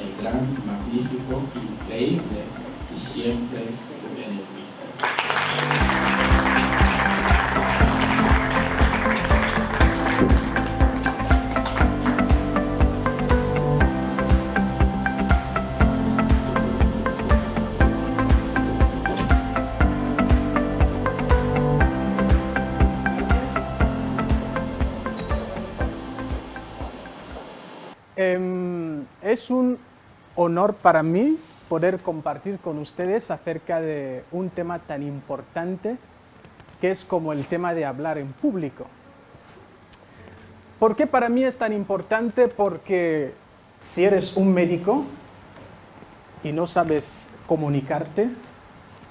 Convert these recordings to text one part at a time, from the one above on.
el gran, magnífico, increíble y siempre Rubén Enrique. Es un honor para mí poder compartir con ustedes acerca de un tema tan importante que es como el tema de hablar en público. ¿Por qué para mí es tan importante? Porque si eres un médico y no sabes comunicarte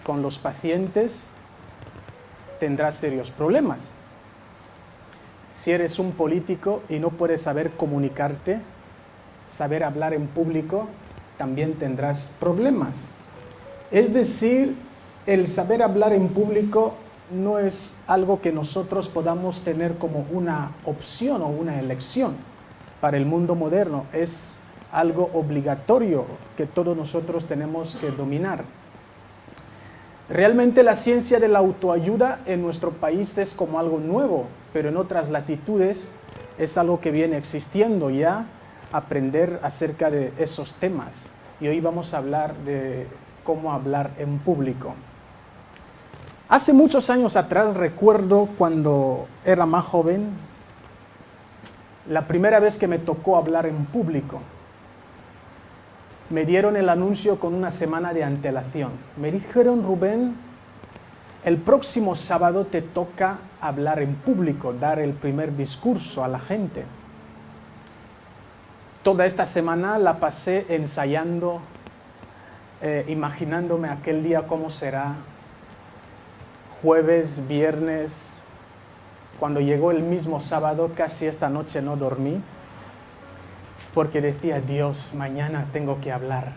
con los pacientes, tendrás serios problemas. Si eres un político y no puedes saber comunicarte, saber hablar en público, también tendrás problemas. Es decir, el saber hablar en público no es algo que nosotros podamos tener como una opción o una elección para el mundo moderno. Es algo obligatorio que todos nosotros tenemos que dominar. Realmente la ciencia de la autoayuda en nuestro país es como algo nuevo, pero en otras latitudes es algo que viene existiendo ya, aprender acerca de esos temas. Y hoy vamos a hablar de cómo hablar en público. Hace muchos años atrás, recuerdo cuando era más joven, la primera vez que me tocó hablar en público. Me dieron el anuncio con una semana de antelación. Me dijeron, Rubén, el próximo sábado te toca hablar en público, dar el primer discurso a la gente. Toda esta semana la pasé ensayando, imaginándome aquel día cómo será, jueves, viernes. Cuando llegó el mismo sábado, casi esta noche no dormí, porque decía, Dios, mañana tengo que hablar.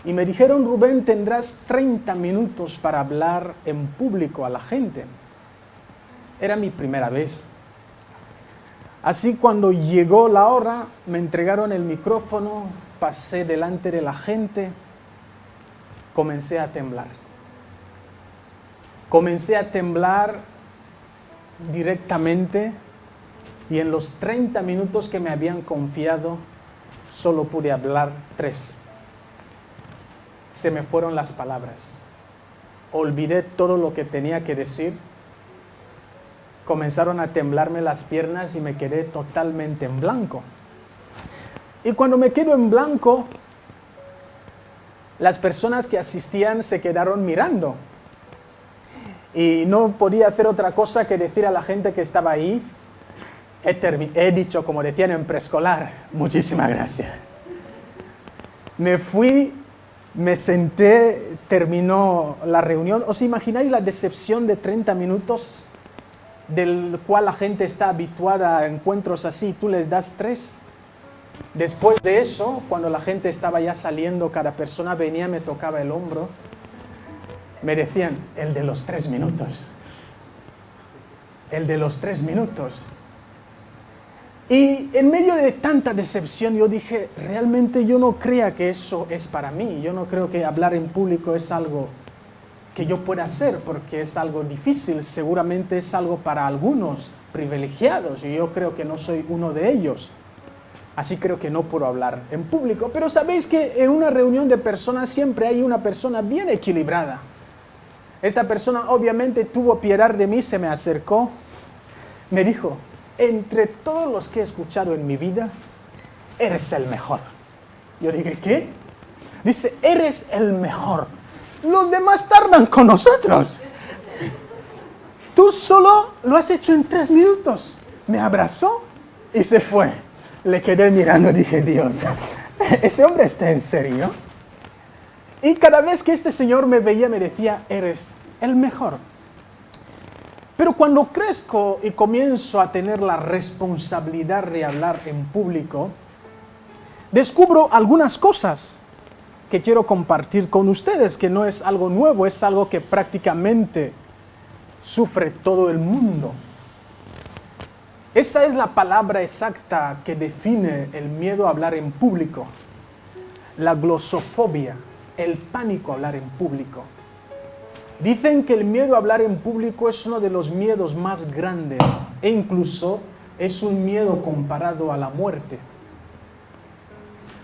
Y me dijeron, Rubén, tendrás 30 minutos para hablar en público a la gente. Era mi primera vez. Así cuando llegó la hora, me entregaron el micrófono, pasé delante de la gente, comencé a temblar. Comencé a temblar directamente y en los 30 minutos que me habían confiado, solo pude hablar 3. Se me fueron las palabras. Olvidé todo lo que tenía que decir. Comenzaron a temblarme las piernas y me quedé totalmente en blanco. Y cuando me quedo en blanco, las personas que asistían se quedaron mirando. Y no podía hacer otra cosa que decir a la gente que estaba ahí, he dicho, como decían en preescolar, muchísimas gracias. Me fui, me senté, terminó la reunión. ¿Os imagináis la decepción de 30 minutos? Del cual la gente está habituada a encuentros así, tú les das 3. Después de eso, cuando la gente estaba ya saliendo, cada persona venía, me tocaba el hombro, me decían, el de los 3 minutos. El de los 3 minutos. Y en medio de tanta decepción yo dije, realmente yo no creo que eso es para mí. Yo no creo que hablar en público es algo que yo pueda hacer, porque es algo difícil, seguramente es algo para algunos privilegiados, y yo creo que no soy uno de ellos. Así creo que no puedo hablar en público. Pero sabéis que en una reunión de personas siempre hay una persona bien equilibrada. Esta persona obviamente tuvo piedad de mí, se me acercó, me dijo, entre todos los que he escuchado en mi vida, eres el mejor. Yo dije, ¿qué? Dice, eres el mejor. Los demás tardan con nosotros. Tú solo lo has hecho en 3 minutos. Me abrazó y se fue. Le quedé mirando y dije, Dios, ¿ese hombre está en serio? Y cada vez que este señor me veía me decía, eres el mejor. Pero cuando crezco y comienzo a tener la responsabilidad de hablar en público, descubro algunas cosas que quiero compartir con ustedes, que no es algo nuevo, es algo que prácticamente sufre todo el mundo. Esa es la palabra exacta que define el miedo a hablar en público. la glosofobia, el pánico a hablar en público. Dicen que el miedo a hablar en público es uno de los miedos más grandes e incluso es un miedo comparado a la muerte.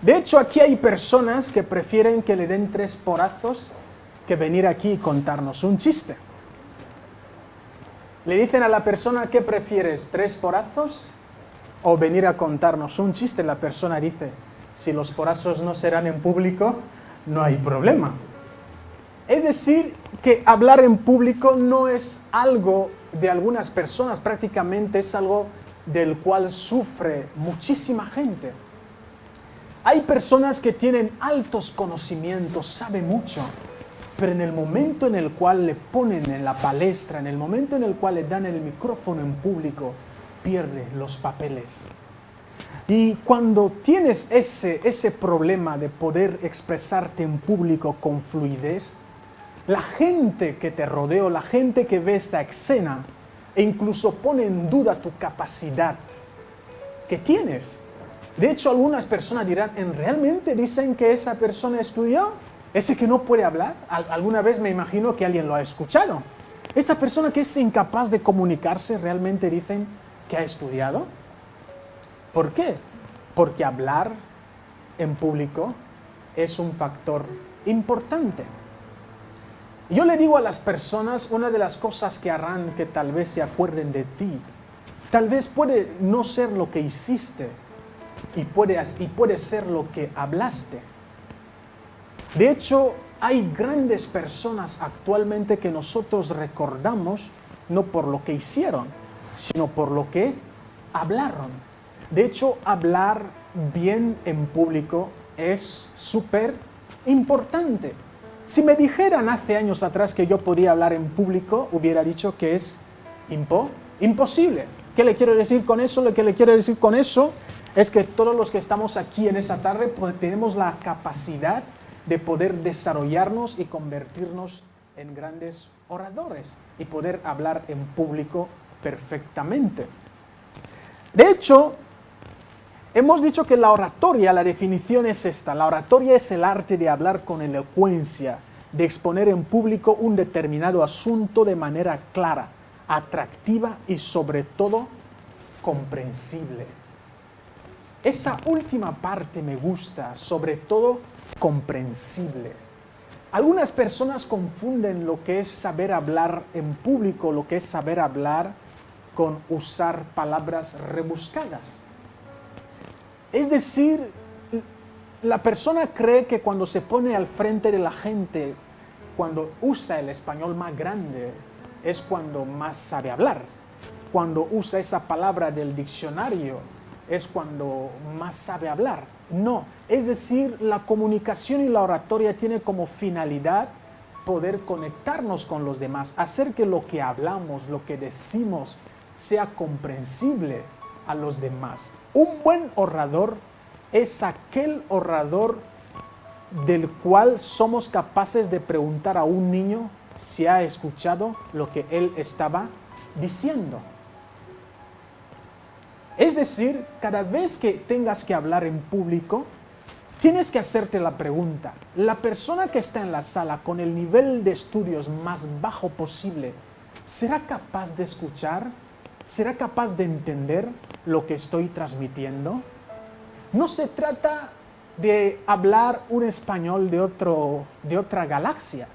De hecho, aquí hay personas que prefieren que le den 3 porazos que venir aquí y contarnos un chiste. Le dicen a la persona, ¿qué prefieres? ¿3 porazos o venir a contarnos un chiste? La persona dice, si los porazos no serán en público, no hay problema. Es decir, que hablar en público no es algo de algunas personas, prácticamente es algo del cual sufre muchísima gente. Hay personas que tienen altos conocimientos, saben mucho, pero en el momento en el cual le ponen en la palestra, en el momento en el cual le dan el micrófono en público, pierde los papeles. Y cuando tienes ese problema de poder expresarte en público con fluidez, la gente que te rodea, la gente que ve esta escena, e incluso pone en duda tu capacidad que tienes. De hecho, algunas personas dirán, ¿realmente dicen que esa persona estudió? ¿Ese que no puede hablar? Alguna vez me imagino que alguien lo ha escuchado. ¿Esta persona que es incapaz de comunicarse realmente dicen que ha estudiado? ¿Por qué? Porque hablar en público es un factor importante. Yo le digo a las personas, una de las cosas que harán que tal vez se acuerden de ti, tal vez puede no ser lo que hiciste y puede ser lo que hablaste. De hecho, hay grandes personas actualmente que nosotros recordamos no por lo que hicieron, sino por lo que hablaron. De hecho, hablar bien en público es súper importante. Si me dijeran hace años atrás que yo podía hablar en público, hubiera dicho que es imposible. ¿Qué le quiero decir con eso? Lo que le quiero decir con eso es que todos los que estamos aquí en esa tarde pues, tenemos la capacidad de poder desarrollarnos y convertirnos en grandes oradores y poder hablar en público perfectamente. De hecho, hemos dicho que la oratoria, la definición es esta. La oratoria es el arte de hablar con elocuencia, de exponer en público un determinado asunto de manera clara, atractiva y sobre todo comprensible. Esa última parte me gusta, sobre todo comprensible. Algunas personas confunden lo que es saber hablar en público, lo que es saber hablar con usar palabras rebuscadas. Es decir, la persona cree que cuando se pone al frente de la gente, cuando usa el español más grande, es cuando más sabe hablar. Cuando usa esa palabra del diccionario, es cuando más sabe hablar. No, es decir, la comunicación y la oratoria tiene como finalidad poder conectarnos con los demás, hacer que lo que hablamos, lo que decimos, sea comprensible a los demás. Un buen orador es aquel orador del cual somos capaces de preguntar a un niño si ha escuchado lo que él estaba diciendo. Es decir, cada vez que tengas que hablar en público, tienes que hacerte la pregunta, ¿la persona que está en la sala con el nivel de estudios más bajo posible, será capaz de escuchar? ¿Será capaz de entender lo que estoy transmitiendo? No se trata de hablar un español de otra galaxia.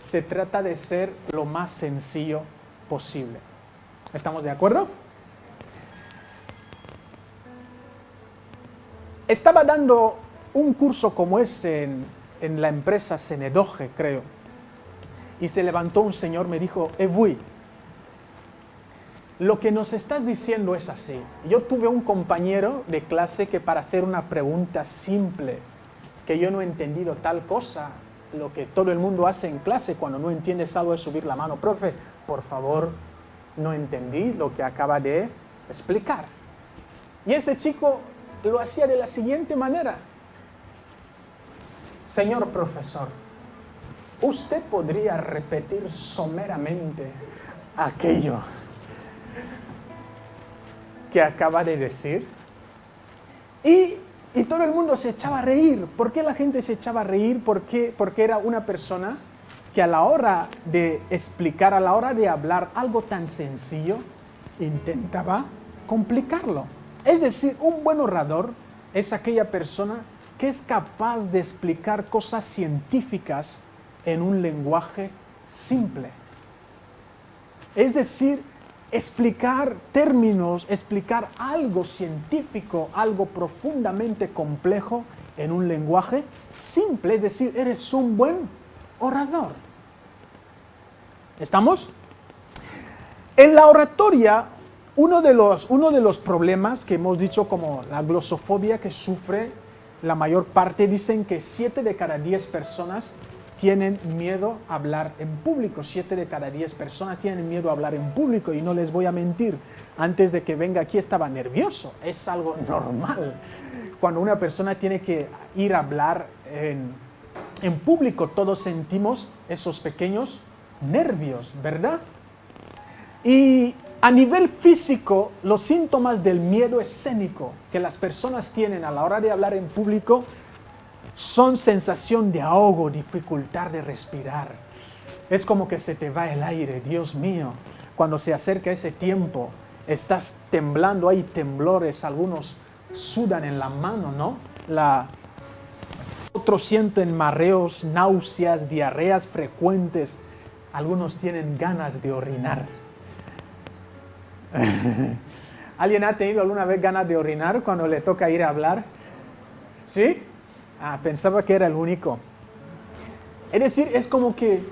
Se trata de ser lo más sencillo posible. ¿Estamos de acuerdo? Estaba dando un curso como este en la empresa Senedoge, creo. Y se levantó un señor, me dijo, Evui, lo que nos estás diciendo es así. Yo tuve un compañero de clase que para hacer una pregunta simple, que yo no he entendido tal cosa, lo que todo el mundo hace en clase cuando no entiendes algo es subir la mano. Profe, por favor, no entendí lo que acaba de explicar. Y ese chico lo hacía de la siguiente manera. Señor profesor, ¿usted podría repetir someramente aquello que acaba de decir? Y Y todo el mundo se echaba a reír. ¿Por qué la gente se echaba a reír? Porque era una persona que a la hora de explicar, a la hora de hablar algo tan sencillo, intentaba complicarlo. Es decir, un buen orador es aquella persona que es capaz de explicar cosas científicas en un lenguaje simple. Es decir, explicar términos, explicar algo científico, algo profundamente complejo en un lenguaje simple. Es decir, eres un buen orador. ¿Estamos? En la oratoria, uno de los problemas que hemos dicho, como la glosofobia que sufre la mayor parte, dicen que 7 de cada 10 personas tienen miedo a hablar en público. 7 de cada 10 personas tienen miedo a hablar en público, y no les voy a mentir, antes de que venga aquí estaba nervioso. Es algo normal. Cuando una persona tiene que ir a hablar en público, todos sentimos esos pequeños nervios, ¿verdad? Y a nivel físico, los síntomas del miedo escénico que las personas tienen a la hora de hablar en público son sensación de ahogo, dificultad de respirar. Es como que se te va el aire, Dios mío. Cuando se acerca ese tiempo, estás temblando, hay temblores, algunos sudan en la mano, ¿no? Otros sienten mareos, náuseas, diarreas frecuentes. Algunos tienen ganas de orinar. ¿Alguien ha tenido alguna vez ganas de orinar cuando le toca ir a hablar? ¿Sí? Pensaba que era el único. Es decir, es como que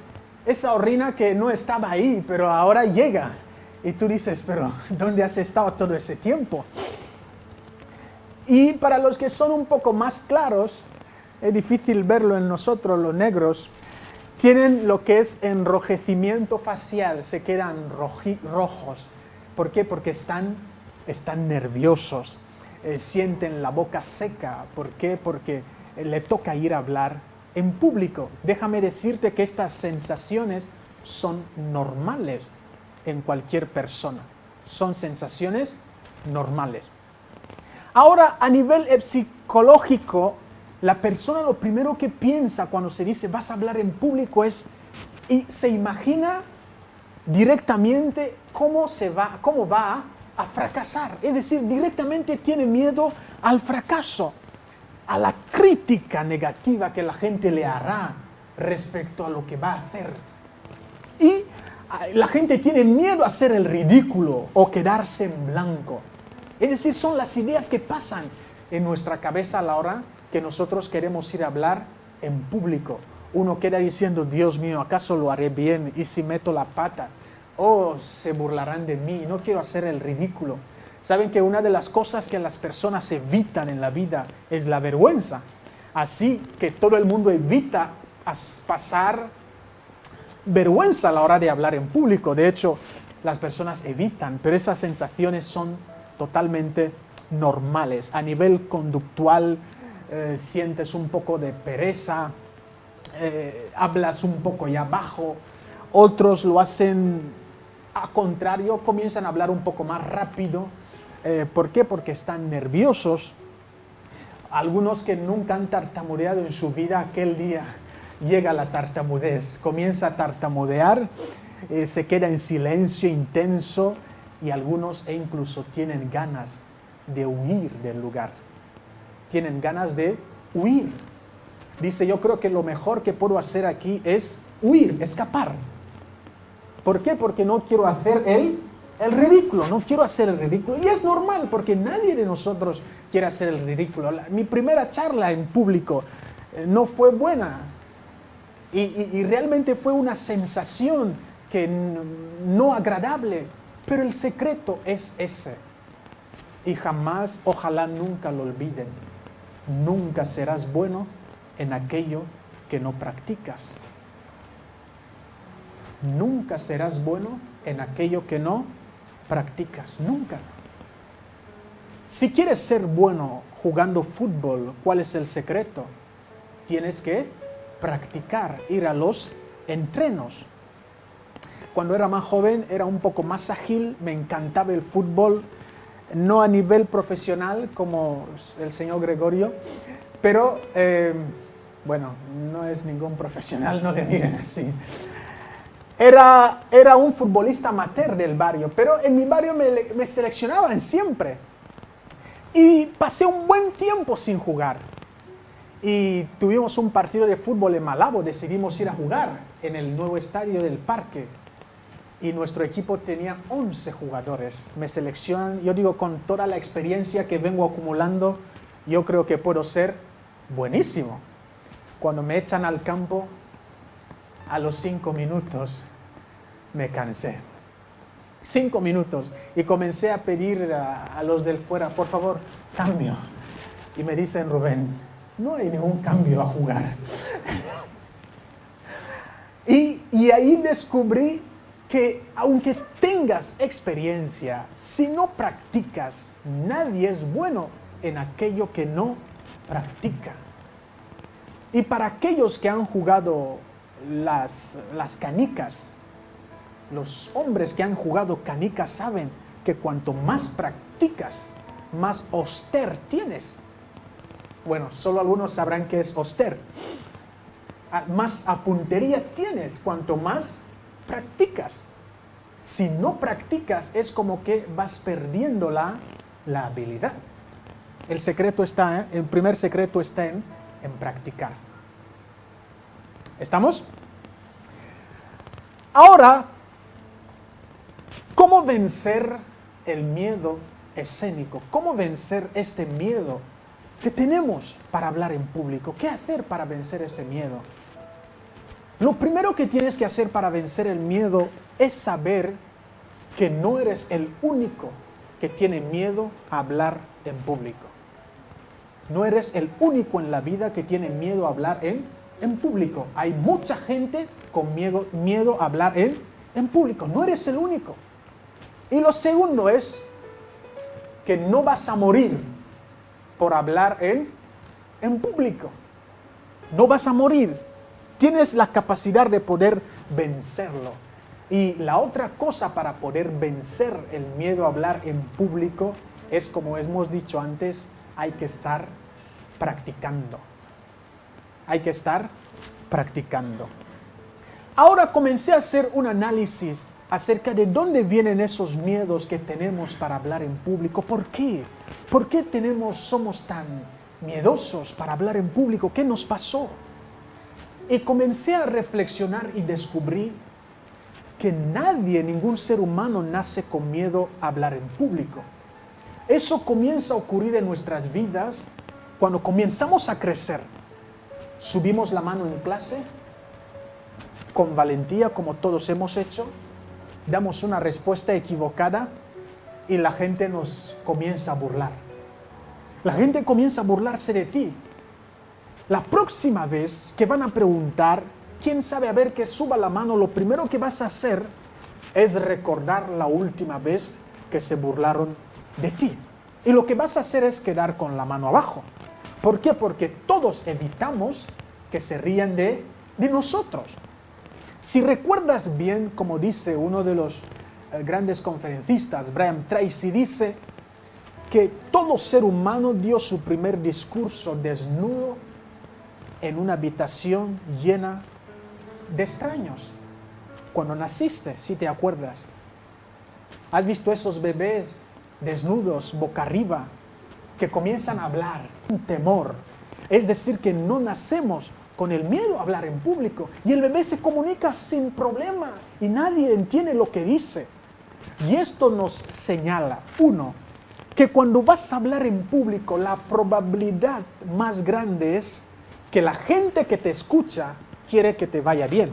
esa orina que no estaba ahí, pero ahora llega. Y tú dices, pero ¿dónde has estado todo ese tiempo? Y para los que son un poco más claros, es difícil verlo en nosotros, los negros, tienen lo que es enrojecimiento facial, se quedan rojos. ¿Por qué? Porque están nerviosos, sienten la boca seca. ¿Por qué? Porque le toca ir a hablar en público. Déjame decirte que estas sensaciones son normales en cualquier persona. Son sensaciones normales. Ahora, a nivel psicológico, la persona lo primero que piensa cuando se dice vas a hablar en público es, y se imagina directamente cómo va a fracasar. Es decir, directamente tiene miedo al fracaso, a la crítica negativa que la gente le hará respecto a lo que va a hacer. Y la gente tiene miedo a hacer el ridículo o quedarse en blanco. Es decir, son las ideas que pasan en nuestra cabeza a la hora que nosotros queremos ir a hablar en público. Uno queda diciendo, Dios mío, ¿acaso lo haré bien? ¿Y si meto la pata? Oh, se burlarán de mí, no quiero hacer el ridículo. Saben que una de las cosas que las personas evitan en la vida es la vergüenza. Así que todo el mundo evita pasar vergüenza a la hora de hablar en público. De hecho, las personas evitan, pero esas sensaciones son totalmente normales. A nivel conductual, sientes un poco de pereza, hablas un poco ya bajo. Otros lo hacen a contrario, comienzan a hablar un poco más rápido. ¿Por qué? Porque están nerviosos. Algunos que nunca han tartamudeado en su vida, aquel día llega la tartamudez, comienza a tartamudear, se queda en silencio intenso, y algunos incluso tienen ganas de huir del lugar. Tienen ganas de huir. Dice, yo creo que lo mejor que puedo hacer aquí es huir, escapar. ¿Por qué? Porque no quiero hacer el ridículo, no quiero hacer el ridículo. Y es normal, porque nadie de nosotros quiere hacer el ridículo. Mi primera charla en público no fue buena. Y realmente fue una sensación que no agradable. Pero el secreto es ese. Y jamás, ojalá nunca lo olviden. Nunca serás bueno en aquello que no practicas. Nunca serás bueno en aquello que no practicas. Nunca. Si quieres ser bueno jugando fútbol, ¿cuál es el secreto? Tienes que practicar, ir a los entrenos. Cuando era más joven era un poco más ágil, me encantaba el fútbol, no a nivel profesional como el señor Gregorio, pero bueno, no es ningún profesional, no le miren así. Era un futbolista amateur del barrio, pero en mi barrio me seleccionaban siempre. Y pasé un buen tiempo sin jugar. Y tuvimos un partido de fútbol en Malabo, decidimos ir a jugar en el nuevo estadio del parque. Y nuestro equipo tenía 11 jugadores. Me seleccionan, yo digo, con toda la experiencia que vengo acumulando, yo creo que puedo ser buenísimo. Cuando me echan al campo, a los 5 minutos me cansé. 5 minutos. Y comencé a pedir a los del fuera, por favor, cambio. Y me dicen, Rubén, no hay ningún cambio a jugar. Y ahí descubrí que aunque tengas experiencia, si no practicas, nadie es bueno en aquello que no practica. Y para aquellos que han jugado las canicas, los hombres que han jugado canicas saben que cuanto más practicas, más oster tienes. Bueno, solo algunos sabrán qué es oster. Más a puntería tienes cuanto más practicas. Si no practicas, es como que vas perdiendo la habilidad. El secreto está, el primer secreto está en practicar. ¿Estamos? Ahora, ¿cómo vencer el miedo escénico? ¿Cómo vencer este miedo que tenemos para hablar en público? ¿Qué hacer para vencer ese miedo? Lo primero que tienes que hacer para vencer el miedo es saber que no eres el único que tiene miedo a hablar en público. No eres el único en la vida que tiene miedo a hablar en público. Hay mucha gente con miedo a hablar en público. No eres el único. Y lo segundo es que no vas a morir por hablar en público. No vas a morir. Tienes la capacidad de poder vencerlo. Y la otra cosa para poder vencer el miedo a hablar en público es, como hemos dicho antes, hay que estar practicando. Hay que estar practicando. Ahora comencé a hacer un análisis acerca de dónde vienen esos miedos que tenemos para hablar en público. ¿Por qué? ¿Por qué somos tan miedosos para hablar en público? ¿Qué nos pasó? Y comencé a reflexionar y descubrí que nadie, ningún ser humano nace con miedo a hablar en público. Eso comienza a ocurrir en nuestras vidas cuando comenzamos a crecer. Subimos la mano en clase, con valentía, como todos hemos hecho, damos una respuesta equivocada y la gente nos comienza a burlar. La gente comienza a burlarse de ti. La próxima vez que van a preguntar, quién sabe, a ver, que suba la mano, lo primero que vas a hacer es recordar la última vez que se burlaron de ti. Y lo que vas a hacer es quedar con la mano abajo. ¿Por qué? Porque todos evitamos que se rían de nosotros. Si recuerdas bien, como dice uno de los grandes conferencistas, Brian Tracy, dice que todo ser humano dio su primer discurso desnudo en una habitación llena de extraños. Cuando naciste, si te acuerdas, has visto esos bebés desnudos, boca arriba, que comienzan a hablar, un temor. Es decir, que no nacemos con el miedo a hablar en público. Y el bebé se comunica sin problema y nadie entiende lo que dice. Y esto nos señala, uno, que cuando vas a hablar en público, la probabilidad más grande es que la gente que te escucha quiere que te vaya bien.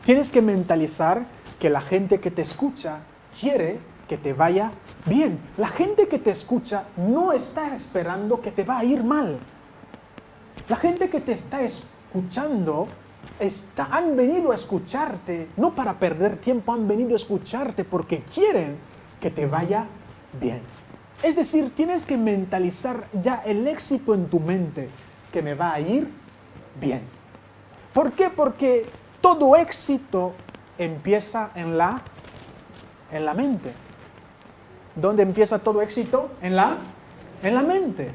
Tienes que mentalizar que la gente que te escucha quiere que te vaya bien. La gente que te escucha no está esperando que te va a ir mal. La gente que te está escuchando han venido a escucharte, no para perder tiempo, han venido a escucharte porque quieren que te vaya bien. Es decir, tienes que mentalizar ya el éxito en tu mente, que me va a ir bien. ¿Por qué? Porque todo éxito empieza en la mente. ¿Dónde empieza todo éxito? En la mente.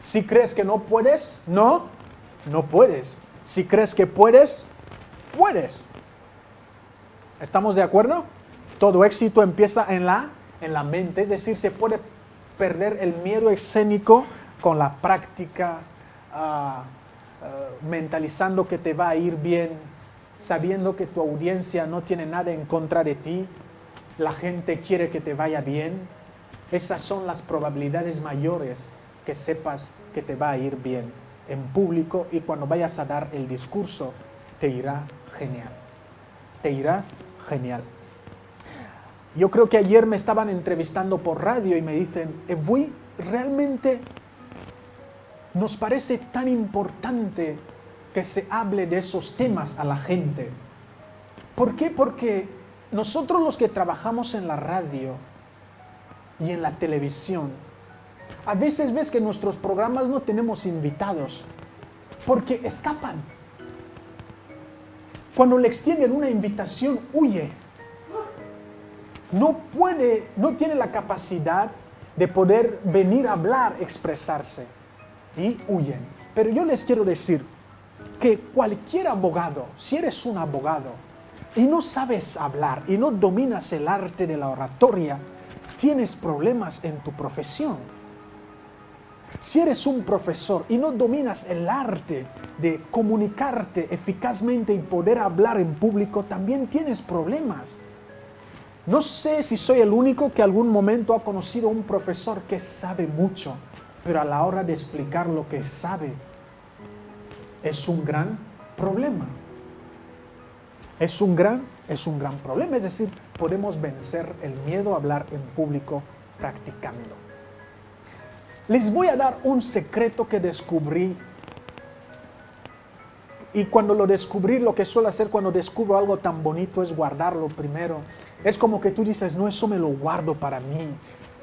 Si crees que no puedes, no puedes. Si crees que puedes, puedes. ¿Estamos de acuerdo? Todo éxito empieza en la mente, es decir, se puede perder el miedo escénico con la práctica, mentalizando que te va a ir bien, sabiendo que tu audiencia no tiene nada en contra de ti, la gente quiere que te vaya bien. Esas son las probabilidades mayores que sepas que te va a ir bien en público y cuando vayas a dar el discurso te irá genial. Te irá genial. Yo creo que ayer me estaban entrevistando por radio y me dicen, Evui, realmente nos parece tan importante que se hable de esos temas a la gente. ¿Por qué? Porque nosotros los que trabajamos en la radio y en la televisión, a veces ves que en nuestros programas no tenemos invitados, porque escapan. Cuando le extienden una invitación, huye. No tiene la capacidad de poder venir a hablar, expresarse, y huyen. Pero yo les quiero decir que cualquier abogado, si eres un abogado y no sabes hablar y no dominas el arte de la oratoria, tienes problemas en tu profesión. Si eres un profesor y no dominas el arte de comunicarte eficazmente y poder hablar en público, también tienes problemas. No sé si soy el único que algún momento ha conocido a un profesor que sabe mucho, pero a la hora de explicar lo que sabe, es un gran problema. Es un gran problema. Es decir, podemos vencer el miedo a hablar en público practicando. Les voy a dar un secreto que descubrí. Y cuando lo descubrí, lo que suelo hacer cuando descubro algo tan bonito es guardarlo primero. Es como que tú dices, no, eso me lo guardo para mí.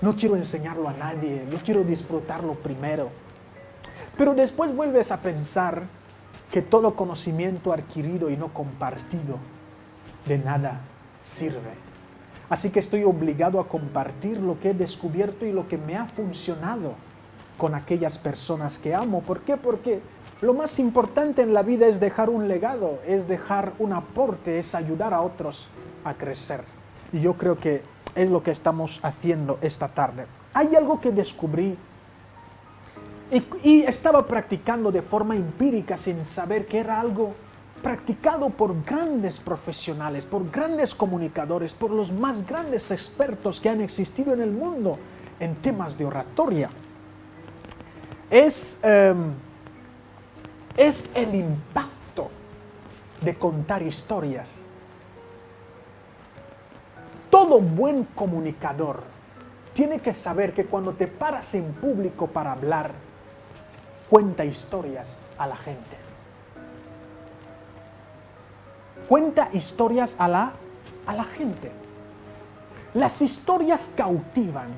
No quiero enseñarlo a nadie. Yo quiero disfrutarlo primero. Pero después vuelves a pensar que todo conocimiento adquirido y no compartido de nada sirve. Así que estoy obligado a compartir lo que he descubierto y lo que me ha funcionado con aquellas personas que amo. ¿Por qué? Porque lo más importante en la vida es dejar un legado, es dejar un aporte, es ayudar a otros a crecer. Y yo creo que es lo que estamos haciendo esta tarde. Hay algo que descubrí y estaba practicando de forma empírica sin saber que era algo practicado por grandes profesionales, por grandes comunicadores, por los más grandes expertos que han existido en el mundo en temas de oratoria. Es el impacto de contar historias. Todo buen comunicador tiene que saber que cuando te paras en público para hablar, cuenta historias a la gente. Cuenta historias a la gente. Las historias cautivan.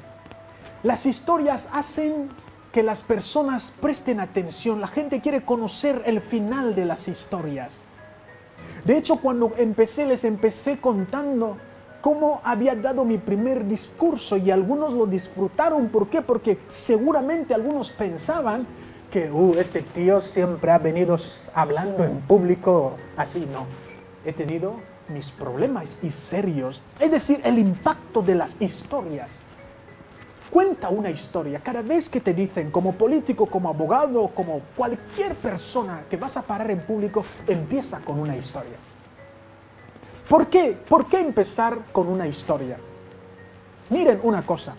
Las historias hacen que las personas presten atención. La gente quiere conocer el final de las historias. De hecho, cuando les empecé contando cómo había dado mi primer discurso y algunos lo disfrutaron. ¿Por qué? Porque seguramente algunos pensaban que este tío siempre ha venido hablando en público así. No, he tenido mis problemas y serios. Es decir, el impacto de las historias. Cuenta una historia. Cada vez que te dicen, como político, como abogado, como cualquier persona que vas a parar en público, empieza con una historia. ¿Por qué? ¿Por qué empezar con una historia? Miren una cosa.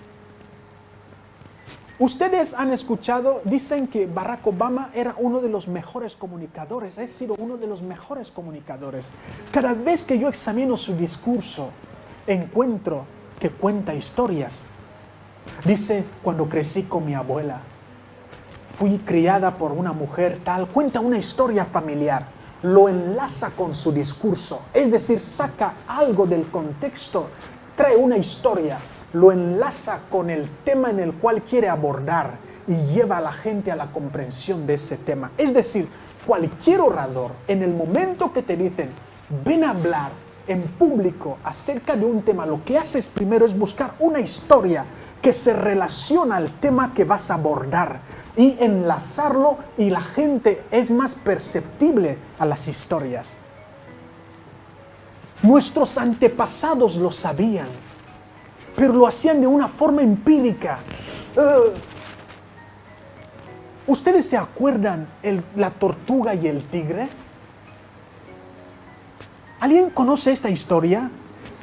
Ustedes han escuchado, dicen que Barack Obama era uno de los mejores comunicadores. Ha sido uno de los mejores comunicadores. Cada vez que yo examino su discurso, encuentro que cuenta historias. Dice, cuando crecí con mi abuela, fui criada por una mujer tal, cuenta una historia familiar, lo enlaza con su discurso, es decir, saca algo del contexto, trae una historia, lo enlaza con el tema en el cual quiere abordar y lleva a la gente a la comprensión de ese tema. Es decir, cualquier orador, en el momento que te dicen, ven a hablar, en público acerca de un tema, lo que haces primero es buscar una historia que se relaciona al tema que vas a abordar y enlazarlo, y la gente es más perceptible a las historias. Nuestros antepasados lo sabían, pero lo hacían de una forma empírica. ¿Ustedes se acuerdan la tortuga y el tigre? ¿Alguien conoce esta historia?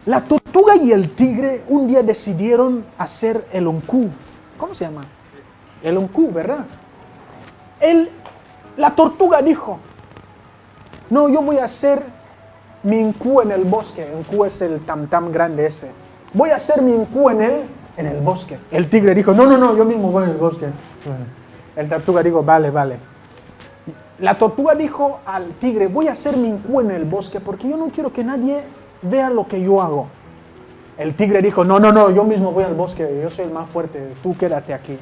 La tortuga y el tigre un día decidieron hacer el oncú. ¿Cómo se llama? El oncú, ¿verdad? La tortuga dijo, no, yo voy a hacer mi oncú en el bosque. Oncú es el tam-tam grande ese. Voy a hacer mi oncú en el bosque. El tigre dijo, no, yo mismo voy en el bosque. El tortuga dijo, vale. La tortuga dijo al tigre, voy a hacer mi oncú en el bosque porque yo no quiero que nadie vea lo que yo hago. El tigre dijo, no, yo mismo voy al bosque, yo soy el más fuerte, tú quédate aquí.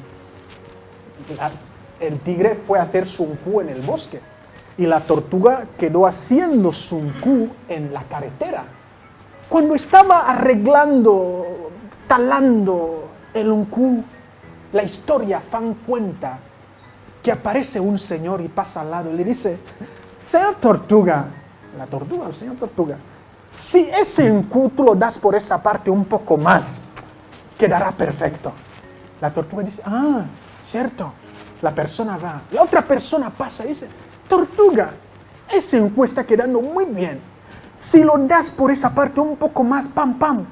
El tigre fue a hacer su oncú en el bosque y la tortuga quedó haciendo su oncú en la carretera. Cuando estaba arreglando, talando el oncú, la historia fan cuenta que aparece un señor y pasa al lado y le dice, señor tortuga, el señor tortuga, si ese oncú tú lo das por esa parte un poco más, quedará perfecto. La tortuga dice, cierto. La persona va, la otra persona pasa y dice, tortuga, ese oncú está quedando muy bien. Si lo das por esa parte un poco más, pam.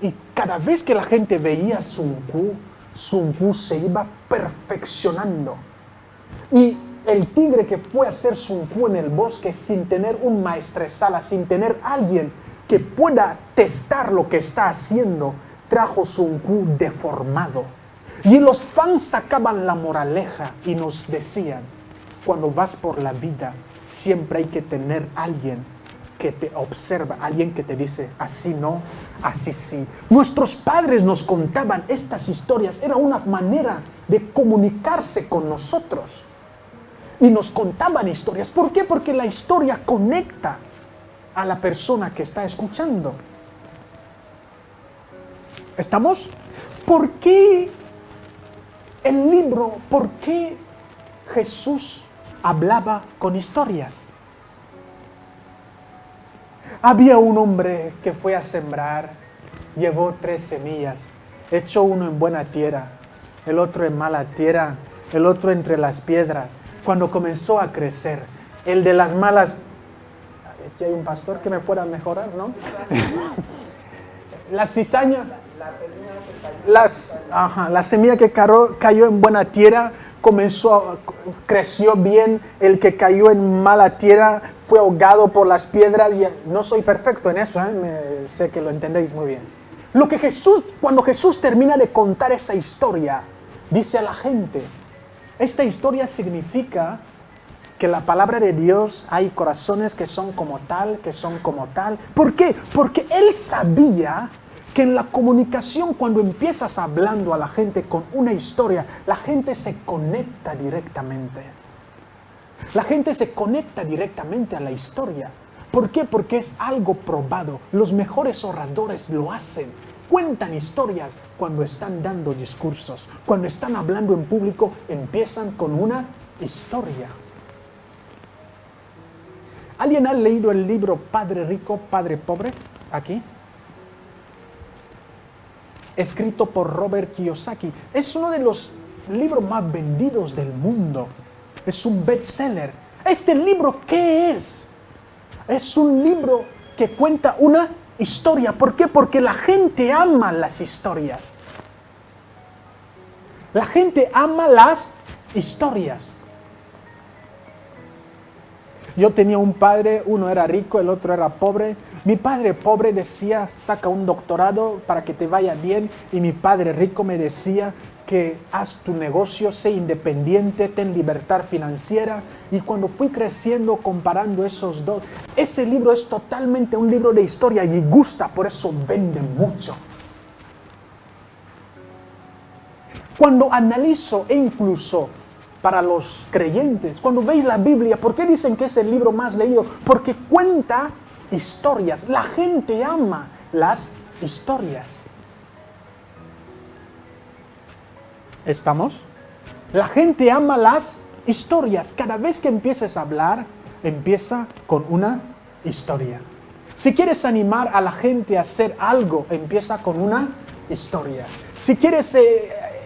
Y cada vez que la gente veía su oncú se iba perfeccionando. Y el tigre que fue a hacer su oncú en el bosque sin tener un maestresala, sin tener alguien que pueda testar lo que está haciendo, trajo su oncú deformado. Y los fans sacaban la moraleja y nos decían, cuando vas por la vida, siempre hay que tener alguien que te observa, alguien que te dice, así no, así sí. Nuestros padres nos contaban estas historias, era una manera de comunicarse con nosotros. Y nos contaban historias. ¿Por qué? Porque la historia conecta a la persona que está escuchando. ¿Estamos? ¿Por qué por qué Jesús hablaba con historias? Había un hombre que fue a sembrar, llevó 3 semillas, echó uno en buena tierra, el otro en mala tierra, el otro entre las piedras. Cuando comenzó a crecer, el de las malas, aquí hay un pastor que me pueda mejorar, ¿no? La cizaña, la semilla que cayó en buena tierra, creció bien. El que cayó en mala tierra fue ahogado por las piedras. Y no soy perfecto en eso, sé que lo entendéis muy bien. Cuando Jesús termina de contar esa historia, dice a la gente, esta historia significa que la palabra de Dios, hay corazones que son como tal, que son como tal. ¿Por qué? Porque Él sabía que en la comunicación, cuando empiezas hablando a la gente con una historia, la gente se conecta directamente. La gente se conecta directamente a la historia. ¿Por qué? Porque es algo probado. Los mejores oradores lo hacen. Cuentan historias cuando están dando discursos. Cuando están hablando en público, empiezan con una historia. ¿Alguien ha leído el libro Padre Rico, Padre Pobre? Aquí. Escrito por Robert Kiyosaki. Es uno de los libros más vendidos del mundo. Es un bestseller. ¿Este libro qué es? Es un libro que cuenta una historia. ¿Por qué? Porque la gente ama las historias. La gente ama las historias. Yo tenía un padre, uno era rico, el otro era pobre. Mi padre pobre decía, saca un doctorado para que te vaya bien. Y mi padre rico me decía que haz tu negocio, sé independiente, ten libertad financiera. Y cuando fui creciendo comparando esos dos, ese libro es totalmente un libro de historia y gusta, por eso vende mucho. Cuando analizo e incluso para los creyentes, cuando veis la Biblia, ¿por qué dicen que es el libro más leído? Porque cuenta historias. La gente ama las historias. ¿Estamos? La gente ama las historias. Cada vez que empieces a hablar, empieza con una historia. Si quieres animar a la gente a hacer algo, empieza con una historia. Si quieres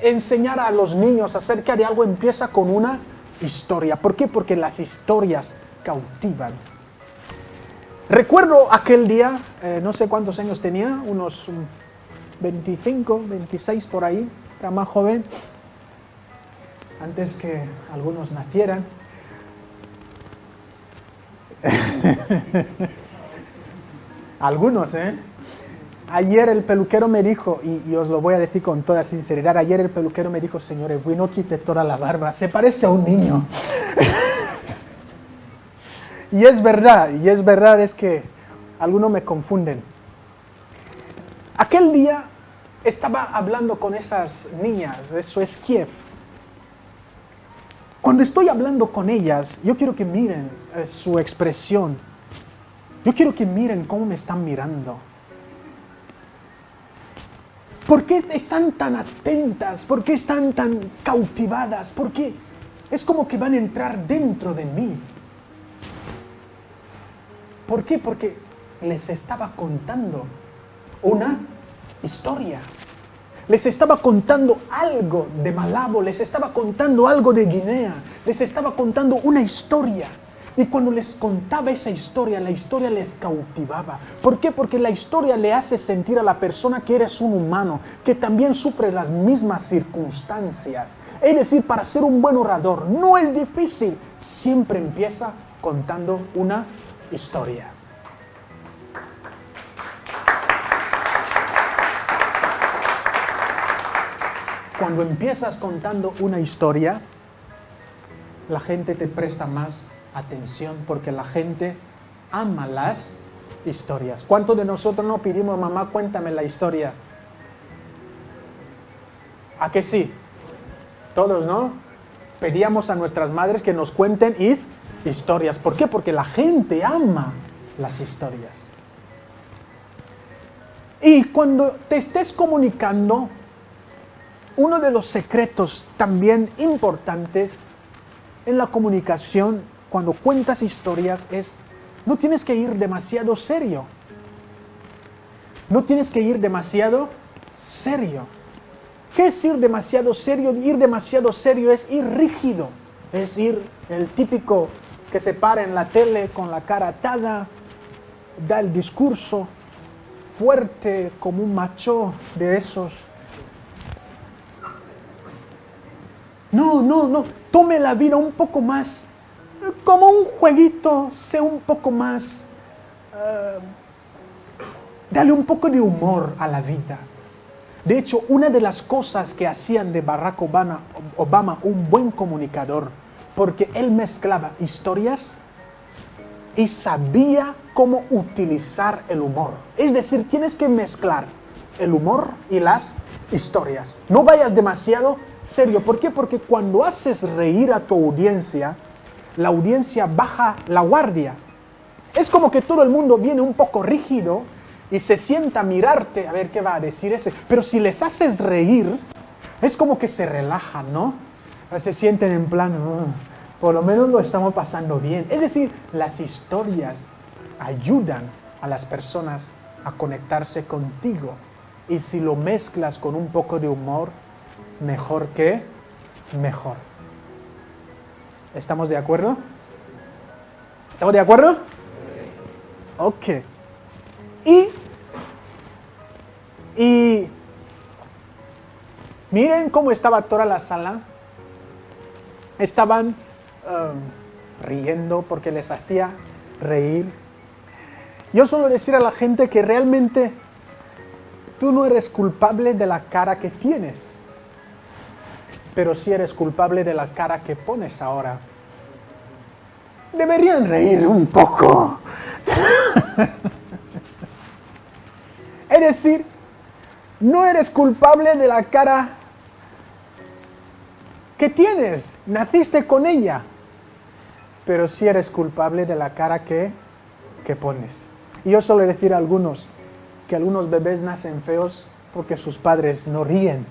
enseñar a los niños acerca de algo, empieza con una historia. ¿Por qué? Porque las historias cautivan. Recuerdo aquel día, no sé cuántos años tenía, unos 25, 26 por ahí, era más joven, antes que algunos nacieran. Algunos, Ayer el peluquero me dijo, y os lo voy a decir con toda sinceridad, ayer el peluquero me dijo, señor Edwin, no quite toda la barba, se parece a un niño. Y es verdad, es que algunos me confunden. Aquel día estaba hablando con esas niñas, eso es Kiev. Cuando estoy hablando con ellas, yo quiero que miren su expresión. Yo quiero que miren cómo me están mirando. ¿Por qué están tan atentas? ¿Por qué están tan cautivadas? ¿Por qué? Es como que van a entrar dentro de mí. ¿Por qué? Porque les estaba contando una historia. Les estaba contando algo de Malabo, les estaba contando algo de Guinea, les estaba contando una historia. Y cuando les contaba esa historia, la historia les cautivaba. ¿Por qué? Porque la historia le hace sentir a la persona que eres un humano, que también sufre las mismas circunstancias. Es decir, para ser un buen orador no es difícil, siempre empieza contando una historia. Cuando empiezas contando una historia, la gente te presta más atención porque la gente ama las historias. ¿Cuántos de nosotros no pedimos, mamá, cuéntame la historia? ¿A que sí? Todos, ¿no? Pedíamos a nuestras madres que nos cuenten historias. ¿Por qué? Porque la gente ama las historias. Y cuando te estés comunicando, uno de los secretos también importantes en la comunicación, cuando cuentas historias, es no tienes que ir demasiado serio. No tienes que ir demasiado serio. ¿Qué es ir demasiado serio? Ir demasiado serio es ir rígido. Es ir el típico que se para en la tele con la cara atada, da el discurso fuerte como un macho de esos. No. Tome la vida un poco más como un jueguito, sea un poco más... dale un poco de humor a la vida. De hecho, una de las cosas que hacían de Barack Obama un buen comunicador, porque él mezclaba historias y sabía cómo utilizar el humor. Es decir, tienes que mezclar el humor y las historias. No vayas demasiado serio. ¿Por qué? Porque cuando haces reír a tu audiencia, la audiencia baja la guardia. Es como que todo el mundo viene un poco rígido y se sienta a mirarte a ver qué va a decir ese. Pero si les haces reír, es como que se relajan, ¿no? Se sienten en plan, por lo menos lo estamos pasando bien. Es decir, las historias ayudan a las personas a conectarse contigo. Y si lo mezclas con un poco de humor, mejor que mejor. ¿Estamos de acuerdo? ¿Estamos de acuerdo? Ok. Y miren cómo estaba toda la sala. Estaban riendo porque les hacía reír. Yo suelo decir a la gente que realmente tú no eres culpable de la cara que tienes, pero sí eres culpable de la cara que pones ahora. Deberían reír un poco. Es decir, no eres culpable de la cara que tienes. Naciste con ella. Pero sí eres culpable de la cara que pones. Y yo suelo decir a algunos que algunos bebés nacen feos porque sus padres no ríen.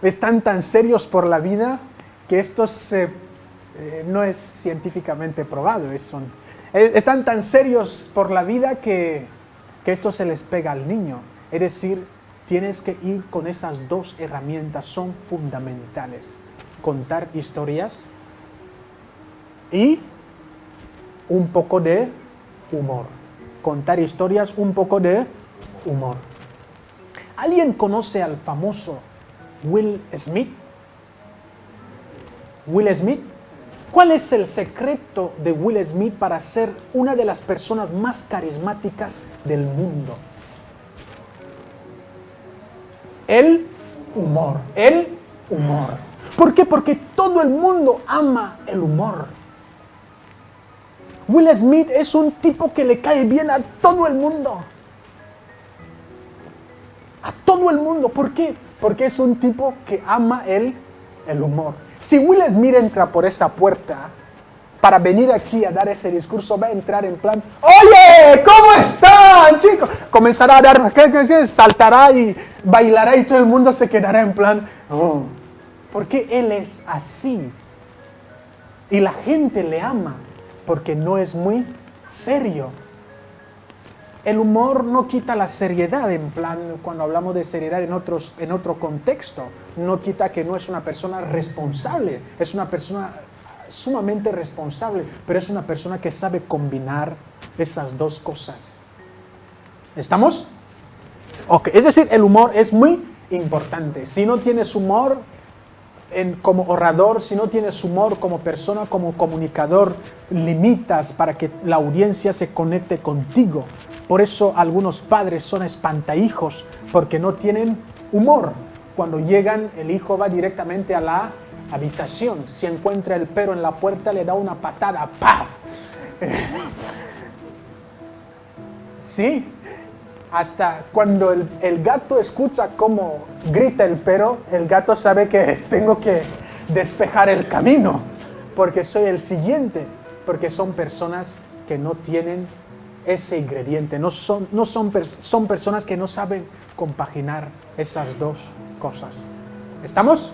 Están tan serios por la vida que esto no es científicamente probado. Están tan serios por la vida que esto se les pega al niño. Es decir, tienes que ir con esas dos herramientas, son fundamentales. Contar historias y un poco de humor. Contar historias, un poco de humor. ¿Alguien conoce al famoso Will Smith? Will Smith. ¿Cuál es el secreto de Will Smith para ser una de las personas más carismáticas del mundo? El humor. El humor. ¿Por qué? Porque todo el mundo ama el humor. Will Smith es un tipo que le cae bien a todo el mundo. A todo el mundo. ¿Por qué? Porque es un tipo que ama el humor. Si Will Smith entra por esa puerta para venir aquí a dar ese discurso, va a entrar en plan, ¡oye! ¿Cómo están, chicos? Comenzará a dar, saltará y bailará y todo el mundo se quedará en plan, oh. Porque él es así. Y la gente le ama porque no es muy serio. El humor no quita la seriedad, en plan, cuando hablamos de seriedad en otro contexto, no quita que no es una persona responsable, es una persona sumamente responsable, pero es una persona que sabe combinar esas dos cosas. ¿Estamos? Ok, es decir, el humor es muy importante. Si no tienes humor como orador, si no tienes humor como persona, como comunicador, limitas para que la audiencia se conecte contigo. Por eso algunos padres son espantahijos, porque no tienen humor. Cuando llegan, el hijo va directamente a la habitación. Si encuentra el perro en la puerta, le da una patada. ¡Paf! Sí, hasta cuando el gato escucha cómo grita el perro, el gato sabe que tengo que despejar el camino, porque soy el siguiente, porque son personas que no tienen ese ingrediente, son personas que no saben compaginar esas dos cosas. ¿Estamos?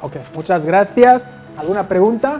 Ok, muchas gracias. ¿Alguna pregunta?